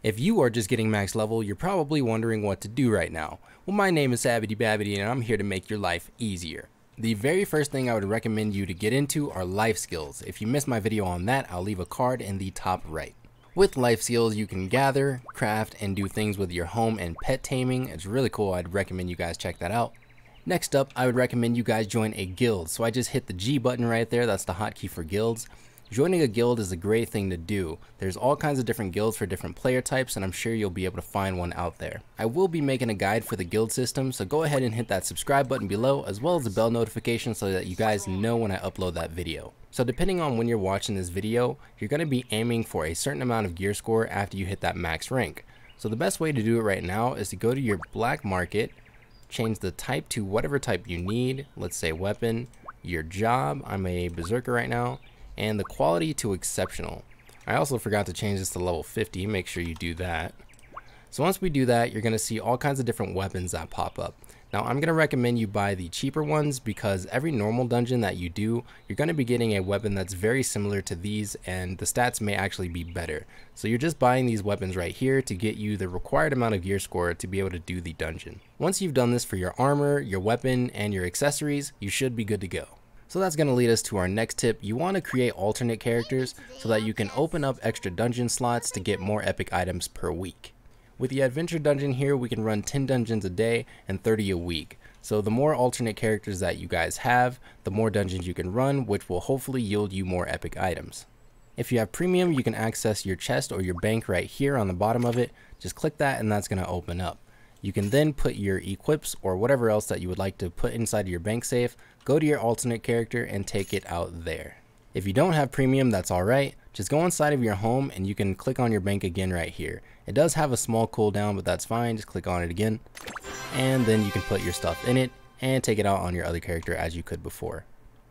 If you are just getting max level, you're probably wondering what to do right now. Well, my name is Sabbity Babbity and I'm here to make your life easier. The very first thing I would recommend you to get into are life skills. If you missed my video on that, I'll leave a card in the top right. With life skills, you can gather, craft, and do things with your home and pet taming. It's really cool. I'd recommend you guys check that out. Next up, I would recommend you guys join a guild. So I just hit the G button right there. That's the hotkey for guilds. Joining a guild is a great thing to do. There's all kinds of different guilds for different player types, and I'm sure you'll be able to find one out there. I will be making a guide for the guild system, so go ahead and hit that subscribe button below, as well as the bell notification so that you guys know when I upload that video. So depending on when you're watching this video, you're going to be aiming for a certain amount of gear score after you hit that max rank. So the best way to do it right now is to go to your black market, change the type to whatever type you need, let's say weapon, your job, I'm a berserker right now, and the quality to exceptional. I also forgot to change this to level 50, make sure you do that. So once we do that, you're going to see all kinds of different weapons that pop up. Now I'm going to recommend you buy the cheaper ones because every normal dungeon that you do, you're going to be getting a weapon that's very similar to these and the stats may actually be better. So you're just buying these weapons right here to get you the required amount of gear score to be able to do the dungeon. Once you've done this for your armor, your weapon, and your accessories, you should be good to go. So that's going to lead us to our next tip. You want to create alternate characters so that you can open up extra dungeon slots to get more epic items per week. With the adventure dungeon here, we can run 10 dungeons a day and 30 a week. So the more alternate characters that you guys have, the more dungeons you can run, which will hopefully yield you more epic items. If you have premium, you can access your chest or your bank right here on the bottom of it. Just click that and that's going to open up. You can then put your equips or whatever else that you would like to put inside your bank safe, go to your alternate character and take it out there. If you don't have premium, that's alright. Just go inside of your home and you can click on your bank again right here. It does have a small cooldown, but that's fine. Just click on it again. And then you can put your stuff in it and take it out on your other character as you could before.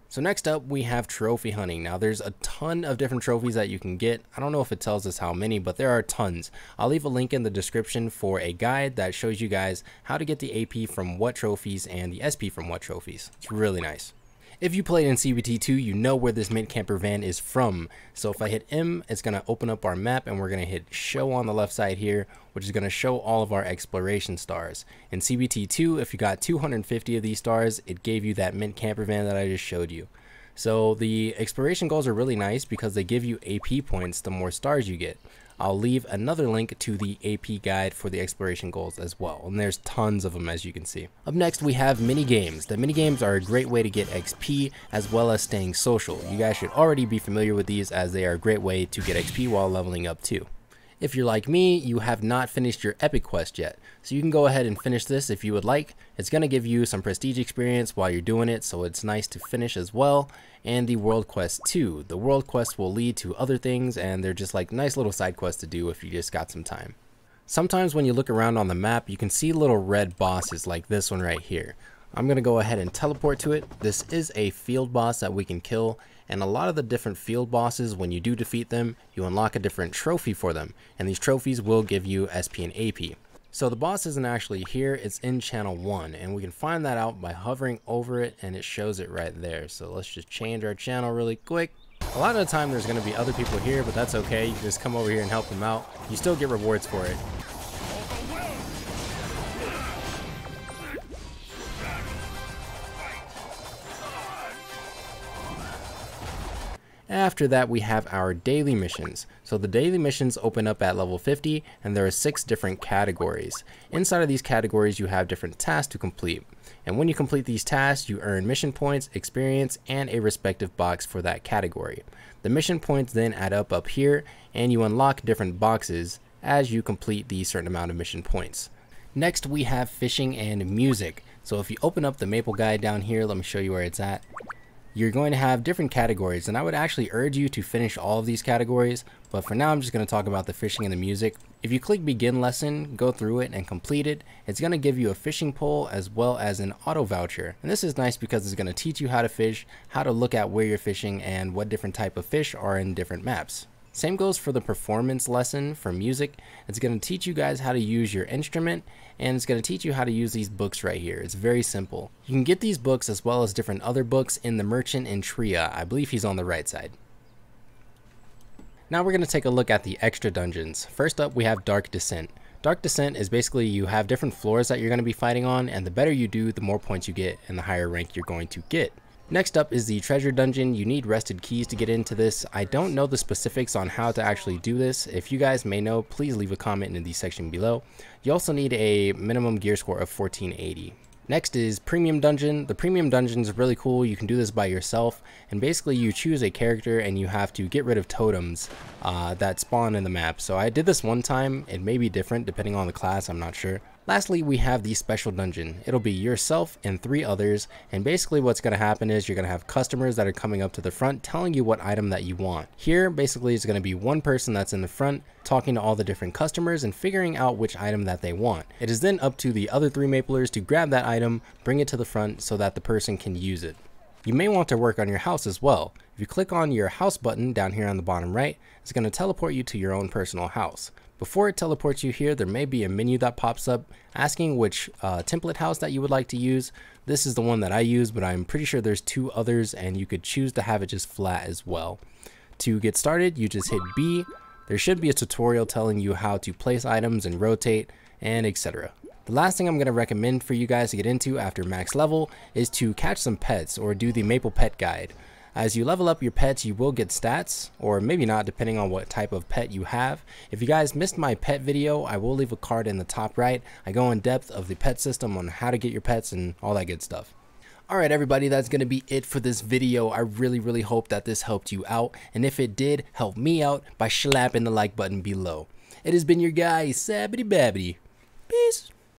So next up we have trophy hunting. Now there's a ton of different trophies that you can get. I don't know if it tells us how many, but there are tons. I'll leave a link in the description for a guide that shows you guys how to get the AP from what trophies and the SP from what trophies. It's really nice. If you played in CBT2, you know where this mint camper van is from. So if I hit M, it's going to open up our map and we're going to hit show on the left side here, which is going to show all of our exploration stars. In CBT2, if you got 250 of these stars, it gave you that mint camper van that I just showed you. So the exploration goals are really nice because they give you AP points the more stars you get. I'll leave another link to the AP guide for the exploration goals as well, and there's tons of them as you can see. Up next we have minigames. The minigames are a great way to get XP as well as staying social. You guys should already be familiar with these as they are a great way to get XP while leveling up too. If you're like me, you have not finished your epic quest yet, so you can go ahead and finish this if you would like. It's going to give you some prestige experience while you're doing it, so it's nice to finish as well. And the world quest too. The world quest will lead to other things and they're just like nice little side quests to do if you just got some time. Sometimes when you look around on the map, you can see little red bosses like this one right here. I'm going to go ahead and teleport to it. This is a field boss that we can kill, and a lot of the different field bosses, when you do defeat them, you unlock a different trophy for them, and these trophies will give you SP and AP. So the boss isn't actually here, it's in channel 1, and we can find that out by hovering over it and it shows it right there. So let's just change our channel really quick. A lot of the time there's going to be other people here, but that's okay. You can just come over here and help them out. You still get rewards for it. After that we have our daily missions. So the daily missions open up at level 50 and there are 6 different categories. Inside of these categories you have different tasks to complete. And when you complete these tasks you earn mission points, experience, and a respective box for that category. The mission points then add up here and you unlock different boxes as you complete the certain amount of mission points. Next we have fishing and music. So if you open up the Maple guide down here, let me show you where it's at. You're going to have different categories, and I would actually urge you to finish all of these categories, but for now I'm just going to talk about the fishing and the music. If you click begin lesson, go through it and complete it, it's going to give you a fishing pole as well as an auto voucher. And this is nice because it's going to teach you how to fish, how to look at where you're fishing, and what different type of fish are in different maps. Same goes for the performance lesson for music. It's going to teach you guys how to use your instrument, and it's going to teach you how to use these books right here. It's very simple. You can get these books as well as different other books in the merchant in Tria. I believe he's on the right side. Now we're going to take a look at the extra dungeons. First up, we have Dark Descent. Dark Descent is basically you have different floors that you're going to be fighting on, and the better you do, the more points you get and the higher rank you're going to get. Next up is the Treasure Dungeon. You need rested keys to get into this. I don't know the specifics on how to actually do this. If you guys may know, please leave a comment in the section below. You also need a minimum gear score of 1480. Next is Premium Dungeon. The Premium Dungeon is really cool. You can do this by yourself, and basically you choose a character and you have to get rid of totems that spawn in the map. So I did this one time. It may be different depending on the class, I'm not sure. Lastly, we have the Special Dungeon. It'll be yourself and 3 others, and basically what's going to happen is you're going to have customers that are coming up to the front telling you what item that you want. Here, basically, it's going to be one person that's in the front talking to all the different customers and figuring out which item that they want. It is then up to the other 3 Maplers to grab that item, bring it to the front so that the person can use it. You may want to work on your house as well. If you click on your house button down here on the bottom right, it's going to teleport you to your own personal house. Before it teleports you here, there may be a menu that pops up asking which template house that you would like to use. This is the one that I use, but I'm pretty sure there's 2 others, and you could choose to have it just flat as well. To get started, you just hit B. There should be a tutorial telling you how to place items and rotate and etc. The last thing I'm going to recommend for you guys to get into after max level is to catch some pets or do the Maple Pet Guide. As you level up your pets, you will get stats, or maybe not depending on what type of pet you have. If you guys missed my pet video, I will leave a card in the top right. I go in depth of the pet system on how to get your pets and all that good stuff. Alright everybody, that's going to be it for this video. I really hope that this helped you out, and if it did, help me out by slapping the like button below. It has been your guy, Sabbity Babbity. Peace.